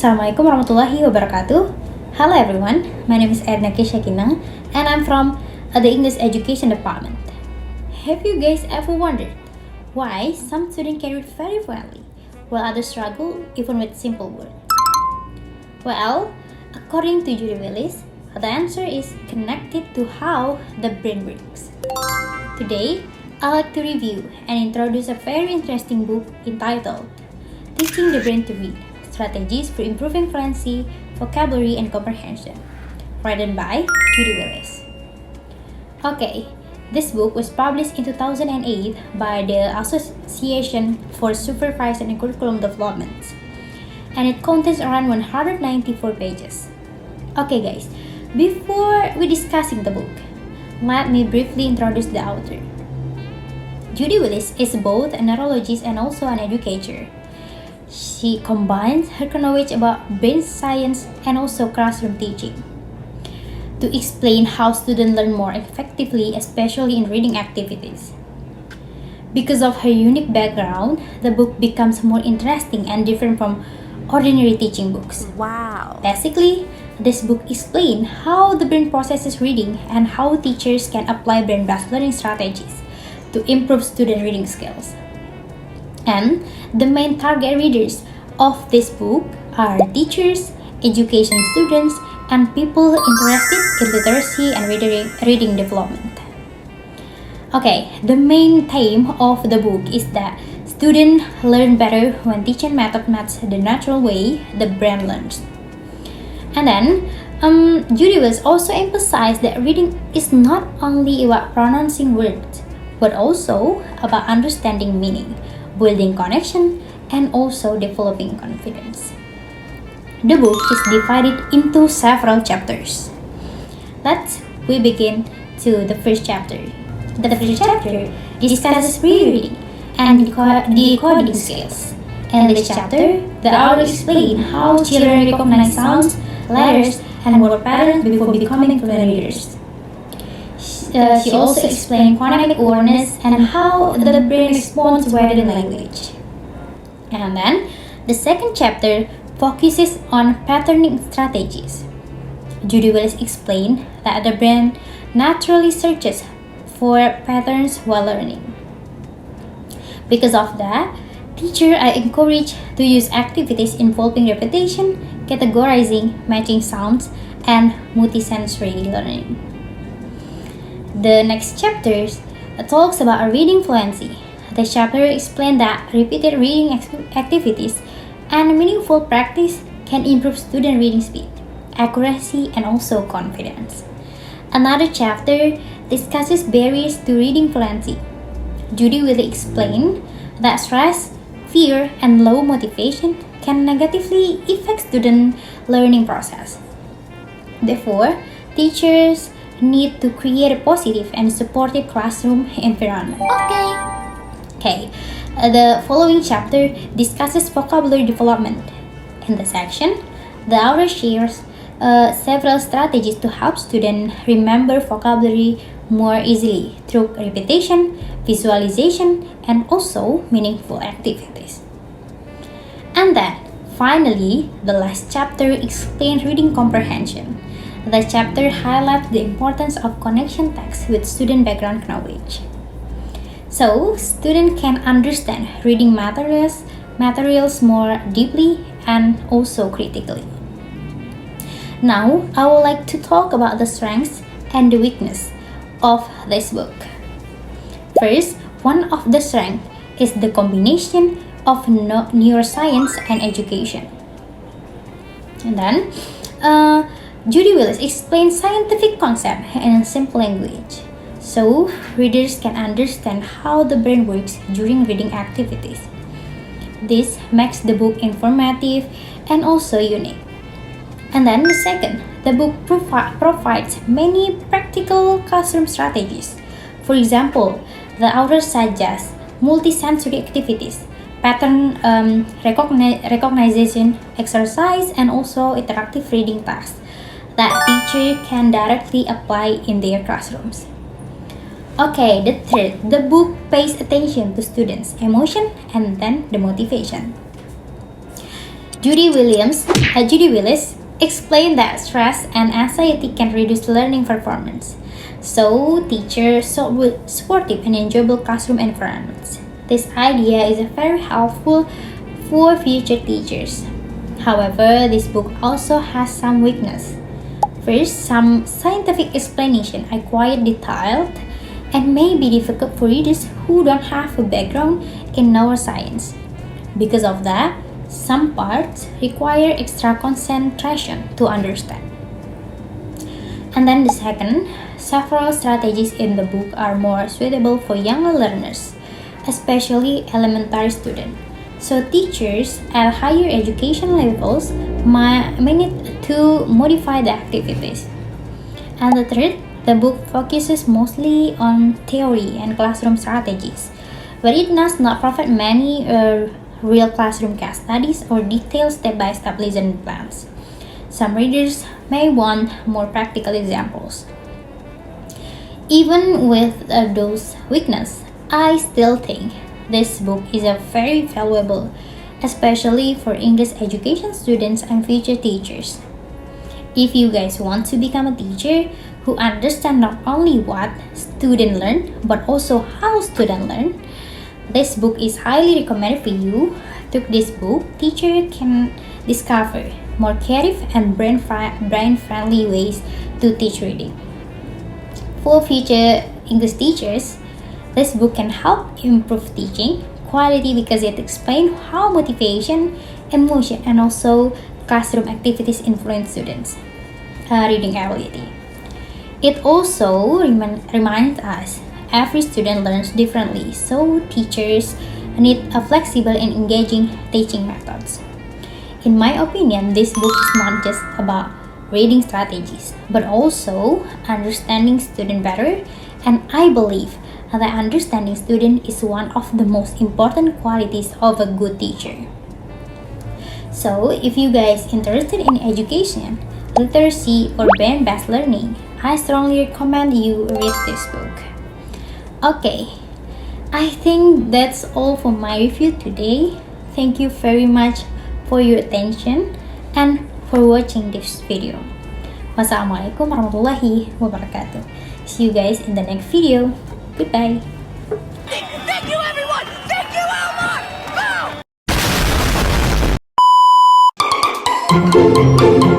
Assalamualaikum warahmatullahi wabarakatuh. Hello everyone, my name is Edna Keshakina and I'm from the English Education Department. Have you guys ever wondered why some students can read very fluently while others struggle even with simple words? Well, according to Judy Willis, the answer is connected to how the brain works. Today, I'd like to review and introduce a very interesting book entitled Teaching the Brain to Read: Strategies for Improving Fluency, Vocabulary, and Comprehension, written by Judy Willis. Okay, this book was published in 2008 by the Association for Supervision and Curriculum Development, and it contains around 194 pages. Okay guys, before we discussing the book, let me briefly introduce the author. Judy Willis is both a neurologist and also an educator. She combines her knowledge about brain science and also classroom teaching to explain how students learn more effectively, especially in reading activities. Because of her unique background, the book becomes more interesting and different from ordinary teaching books. Wow. Basically, this book explains how the brain processes reading and how teachers can apply brain-based learning strategies to improve student reading skills. And the main target readers of this book are teachers, education students, and people interested in literacy and reading development. Okay, the main theme of the book is that students learn better when teaching method matches the natural way the brain learns. And then, Judy Willis also emphasized that reading is not only about pronouncing words, but also about understanding meaning, building connection, and also developing confidence. The book is divided into several chapters. Let's we begin to the first chapter. The first chapter discusses reading and decoding skills. In this chapter, the author explains how children recognize sounds, letters, and word patterns before becoming fluent readers. She also explained phonic awareness and how the brain responds to reading language. And then, the second chapter focuses on patterning strategies. Judy Willis explained that the brain naturally searches for patterns while learning. Because of that, teachers are encouraged to use activities involving repetition, categorizing, matching sounds, and multisensory learning. The next chapter talks about reading fluency. The chapter explains that repeated reading activities and meaningful practice can improve student reading speed, accuracy, and also confidence. Another chapter discusses barriers to reading fluency. Judy will explain that stress, fear, and low motivation can negatively affect student learning process. Therefore, teachers need to create a positive and supportive classroom environment. Okay, the following chapter discusses vocabulary development. In the section, the author shares several strategies to help students remember vocabulary more easily through repetition, visualization, and also meaningful activities. And then, finally, the last chapter explains reading comprehension. The chapter highlights the importance of connection text with student background knowledge. So, students can understand reading materials more deeply and also critically. Now, I would like to talk about the strengths and the weakness of this book. First, one of the strengths is the combination of neuroscience and education. And then, Judy Willis explains scientific concepts in simple language, so readers can understand how the brain works during reading activities. This makes the book informative and also unique. And then the second, the book provides many practical classroom strategies. For example, the author suggests multisensory activities, pattern recognition exercise, and also interactive reading tasks that teachers can directly apply in their classrooms. Okay, the third, the book pays attention to students' emotion and then the motivation. Judy Willis explained that stress and anxiety can reduce learning performance. So, teachers sought supportive and enjoyable classroom environments. This idea is very helpful for future teachers. However, this book also has some weakness. First, some scientific explanation are quite detailed and may be difficult for readers who don't have a background in neuroscience. Because of that, some parts require extra concentration to understand. And then the second, several strategies in the book are more suitable for younger learners, especially elementary students. So teachers at higher education levels may need to modify the activities. And the third, the book focuses mostly on theory and classroom strategies, but it does not provide many real classroom case studies or detailed step-by-step lesson plans. Some readers may want more practical examples. Even with those weaknesses, I still think this book is a very valuable, especially for English education students and future teachers. If you guys want to become a teacher who understand not only what students learn but also how students learn, this book is highly recommended for you. Through this book, teacher can discover more creative and brain-friendly ways to teach reading. For future English teachers, this book can help improve teaching quality because it explains how motivation, emotion, and also classroom activities influence students' reading ability. It also reminds us every student learns differently, so teachers need a flexible and engaging teaching methods. In my opinion, this book is not just about reading strategies, but also understanding student better, and I believe that understanding student is one of the most important qualities of a good teacher. So, if you guys interested in education, literacy, or brain-based learning, I strongly recommend you read this book. Okay, I think that's all for my review today. Thank you very much for your attention and for watching this video. Wassalamualaikum warahmatullahi wabarakatuh. See you guys in the next video. Goodbye. Thank you, everyone! Thank you, Elmar! Boom!